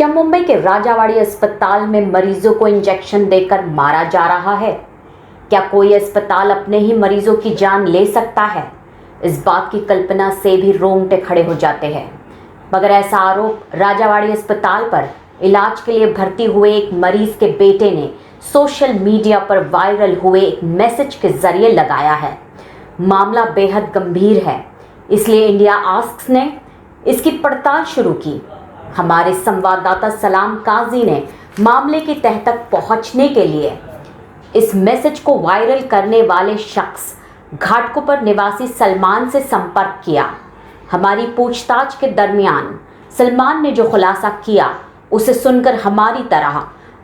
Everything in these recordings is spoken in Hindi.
क्या मुंबई के राजावाड़ी अस्पताल में मरीजों को इंजेक्शन देकर मारा जा रहा है? क्या कोई अस्पताल अपने ही मरीजों की जान ले सकता है? इस बात की कल्पना से भी रोंगटे खड़े हो जाते हैं। मगर ऐसा आरोप राजावाड़ी अस्पताल पर इलाज के लिए भर्ती हुए एक मरीज के बेटे ने सोशल मीडिया पर वायरल हुए एक मैसेज के जरिए लगाया है। मामला बेहद गंभीर है, इसलिए इंडिया आस्क्स ने इसकी पड़ताल शुरू की। हमारे संवाददाता सलाम काजी ने मामले की तह तक पहुंचने के लिए इस मैसेज को वायरल करने वाले शख्स घाटकोपर निवासी सलमान से संपर्क किया। हमारी पूछताछ के दरमियान सलमान ने जो खुलासा किया उसे सुनकर हमारी तरह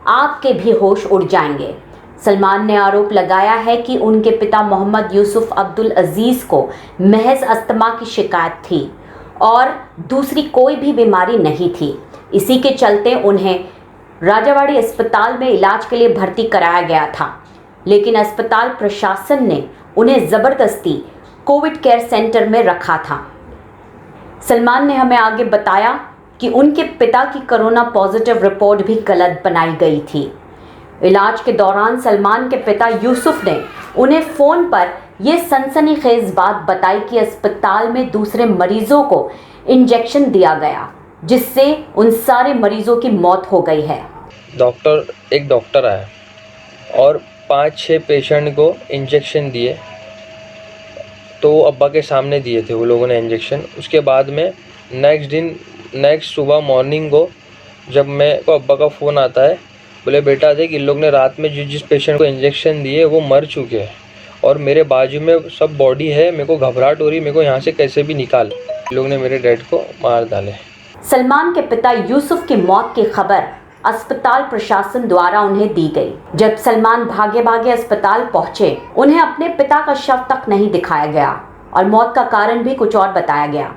आपके भी होश उड़ जाएंगे। सलमान ने आरोप लगाया है कि उनके पिता मोहम्मद यूसुफ अब्दुल अजीज को महज अस्थमा की शिकायत थी और दूसरी कोई भी बीमारी नहीं थी। इसी के चलते उन्हें राजावाड़ी अस्पताल में इलाज के लिए भर्ती कराया गया था, लेकिन अस्पताल प्रशासन ने उन्हें ज़बरदस्ती कोविड केयर सेंटर में रखा था। सलमान ने हमें आगे बताया कि उनके पिता की कोरोना पॉजिटिव रिपोर्ट भी गलत बनाई गई थी। इलाज के दौरान सलमान के पिता यूसुफ ने उन्हें फ़ोन पर यह सनसनीखेज बात बताई कि अस्पताल में दूसरे मरीजों को इंजेक्शन दिया गया, जिससे उन सारे मरीजों की मौत हो गई है। एक डॉक्टर आया और 5-6 पेशेंट को इंजेक्शन दिए, तो अब्बा के सामने दिए थे वो लोगों ने इंजेक्शन। उसके बाद में नेक्स्ट सुबह मॉर्निंग को जब मैं को अब्बा का फ़ोन आता है, बोले बेटा देख इन लोग ने रात में जिस पेशेंट को इंजेक्शन दिए वो मर चुके हैं और मेरे बाजू में सब बॉडी है, मेरे को घबराहट हो रही, मेरे को यहाँ से कैसे भी निकाल। लोग ने मेरे डैड को मार डाले। सलमान के पिता यूसुफ की मौत की खबर अस्पताल प्रशासन द्वारा उन्हें दी गई। जब सलमान भागे भागे अस्पताल पहुंचे, उन्हें अपने पिता का शव तक नहीं दिखाया गया और मौत का कारण भी कुछ और बताया गया।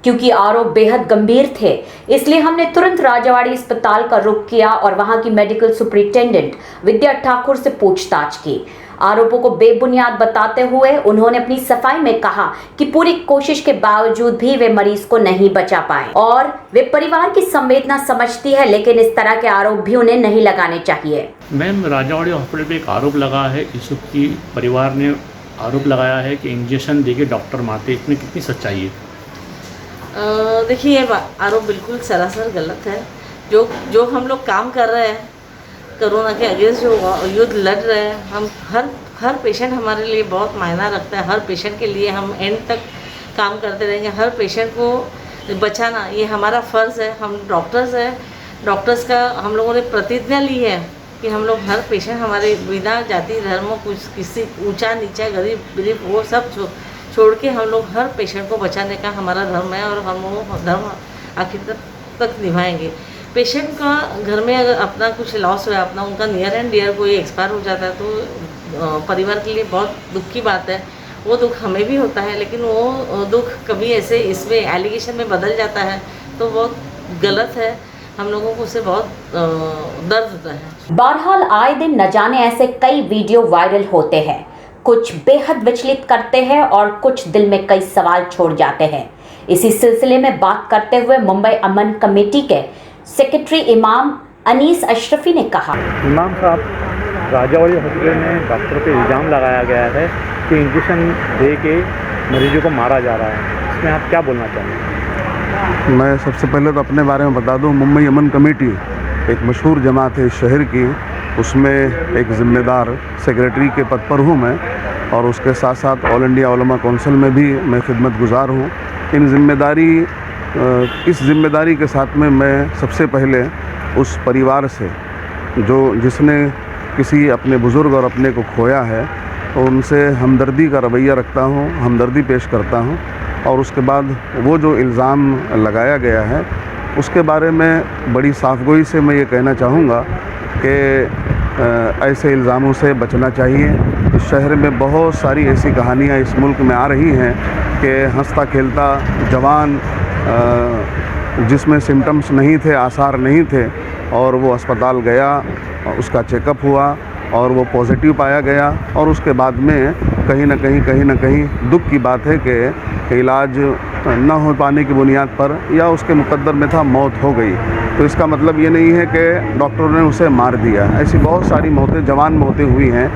क्योंकि आरोप बेहद गंभीर थे, इसलिए हमने तुरंत राजावाड़ी अस्पताल का रुख किया और वहां की मेडिकल सुपरिटेंडेंट विद्या ठाकुर से पूछताछ की। आरोपों को बेबुनियाद बताते हुए उन्होंने अपनी सफाई में कहा कि पूरी कोशिश के बावजूद भी वे मरीज को नहीं बचा पाए और वे परिवार की संवेदना समझती है, लेकिन इस तरह के आरोप भी उन्हें नहीं लगाने चाहिए। मैम, राजावाड़ी हॉस्पिटल पे एक आरोप लगा है, यूसुफ की परिवार ने आरोप लगाया है कि इंजेक्शन देके डॉक्टर मारते, इसमें कितनी सच्चाई है? देखिए, ये आरोप बिल्कुल सरासर गलत है। जो हम लोग काम कर रहे हैं, कोरोना के अगेंस्ट जो युद्ध लड़ रहे हैं, हम हर पेशेंट हमारे लिए बहुत मायना रखता है। हर पेशेंट के लिए हम एंड तक काम करते रहेंगे। हर पेशेंट को बचाना ये हमारा फ़र्ज़ है। हम डॉक्टर्स हैं, डॉक्टर्स का हम लोगों ने प्रतिज्ञा ली है कि हम लोग हर पेशेंट हमारे बिना जाति धर्म कुछ किसी ऊंचा नीचा गरीब वो सब छोड़ के हम लोग हर पेशेंट को बचाने का हमारा धर्म है और हम वो धर्म आखिर तक निभाएंगे। पेशेंट का घर में अगर अपना कुछ लॉस हुआ, अपना उनका नियर एंड डियर कोई एक्सपायर हो जाता है तो परिवार के लिए बहुत दुख की बात है। वो दुख हमें भी होता है, लेकिन वो दुख कभी ऐसे इसमें एलिगेशन में बदल जाता है तो बहुत गलत है। हम लोगों को उससे बहुत दर्द होता है। बहरहाल आए दिन न जाने ऐसे कई वीडियो वायरल होते हैं, कुछ बेहद विचलित करते हैं और कुछ दिल में कई सवाल छोड़ जाते हैं। इसी सिलसिले में बात करते हुए मुंबई अमन कमेटी के सेक्रेटरी इमाम अनीस अशरफी ने कहा, इमाम साहब, राजावाड़ी हॉस्पिटल में डॉक्टर पे इल्ज़ाम लगाया गया है कि इंजेक्शन दे के मरीजों को मारा जा रहा है, इसमें आप क्या बोलना चाहेंगे? मैं सबसे पहले तो अपने बारे में बता दूं, मुंबई अमन कमेटी एक मशहूर जमात है शहर की, उसमें एक ज़िम्मेदार सेक्रेटरी के पद पर हूँ मैं और उसके साथ साथ ऑल इंडिया उलमा काउंसिल में भी मैं खिदमत गुजार हूँ। इस जिम्मेदारी के साथ में मैं सबसे पहले उस परिवार से जिसने किसी अपने बुज़ुर्ग और अपने को खोया है, तो उनसे हमदर्दी का रवैया रखता हूँ, हमदर्दी पेश करता हूँ। और उसके बाद वो जो इल्ज़ाम लगाया गया है उसके बारे में बड़ी साफ़गोई से मैं ये कहना चाहूँगा कि ऐसे इल्ज़ामों से बचना चाहिए। इस शहर में बहुत सारी ऐसी कहानियाँ इस मुल्क में आ रही हैं कि हंसता खेलता जवान जिसमें सिम्टम्स नहीं थे, आसार नहीं थे और वो अस्पताल गया, उसका चेकअप हुआ और वो पॉजिटिव पाया गया और उसके बाद में कहीं ना कहीं दुख की बात है कि इलाज न हो पाने की बुनियाद पर या उसके मुकद्दर में था, मौत हो गई। तो इसका मतलब ये नहीं है कि डॉक्टरों ने उसे मार दिया। ऐसी बहुत सारी मौतें, जवान मौतें हुई हैं,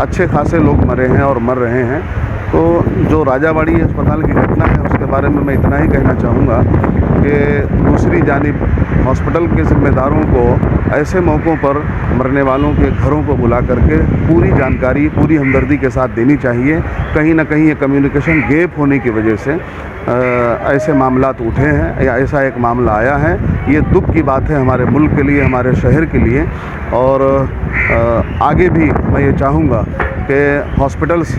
अच्छे खासे लोग मरे हैं और मर रहे हैं। तो जो राजावाड़ी अस्पताल की घटना है उसके बारे में मैं इतना ही कहना चाहूँगा कि दूसरी जानिब हॉस्पिटल के ज़िम्मेदारों को ऐसे मौक़ों पर मरने वालों के घरों को बुला करके पूरी जानकारी, पूरी हमदर्दी के साथ देनी चाहिए। कहीं ना कहीं ये कम्युनिकेशन गैप होने की वजह से ऐसे मामलात उठे हैं या ऐसा एक मामला आया है। ये दुख की बात है हमारे मुल्क के लिए, हमारे शहर के लिए। और आगे भी मैं ये चाहूँगा कि हॉस्पिटल्स,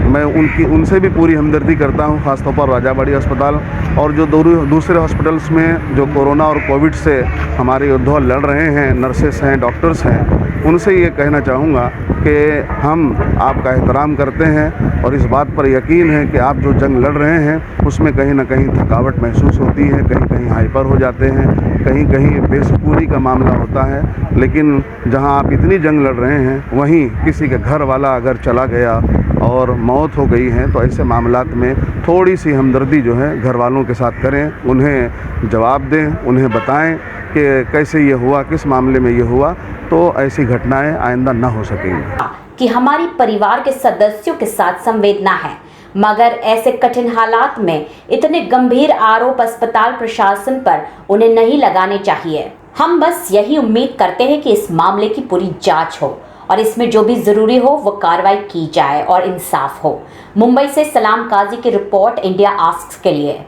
मैं उनसे भी पूरी हमदर्दी करता हूँ, ख़ासतौर पर राजाबाड़ी अस्पताल और जो दूसरे हॉस्पिटल्स में जो कोरोना और कोविड से हमारे योद्धा लड़ रहे हैं, नर्सेस हैं, डॉक्टर्स हैं, उनसे ये कहना चाहूँगा कि हम आपका एहतराम करते हैं और इस बात पर यकीन है कि आप जो जंग लड़ रहे हैं उसमें कहीं ना कहीं थकावट महसूस होती है, कहीं कहीं हाइपर हो जाते हैं, कहीं कहीं बेसुकूनी का मामला होता है। लेकिन जहां आप इतनी जंग लड़ रहे हैं वहीं किसी के घर वाला अगर चला गया और मौत हो गई है तो ऐसे मामलात में थोड़ी सी हमदर्दी जो है घर वालों के साथ करें, उन्हें जवाब दें, उन्हें बताएं कि कैसे ये हुआ, किस मामले में ये हुआ, तो ऐसी घटनाएं आइंदा न हो सकेंगी। कि हमारी परिवार के सदस्यों के साथ संवेदना है, मगर ऐसे कठिन हालात में इतने गंभीर आरोप अस्पताल प्रशासन पर उन्हें नहीं लगाने चाहिए। हम बस यही उम्मीद करते हैं कि इस मामले की पूरी जांच हो और इसमें जो भी जरूरी हो वो कार्रवाई की जाए और इंसाफ हो। मुंबई से सलाम काजी की रिपोर्ट, इंडिया आस्क्स के लिए।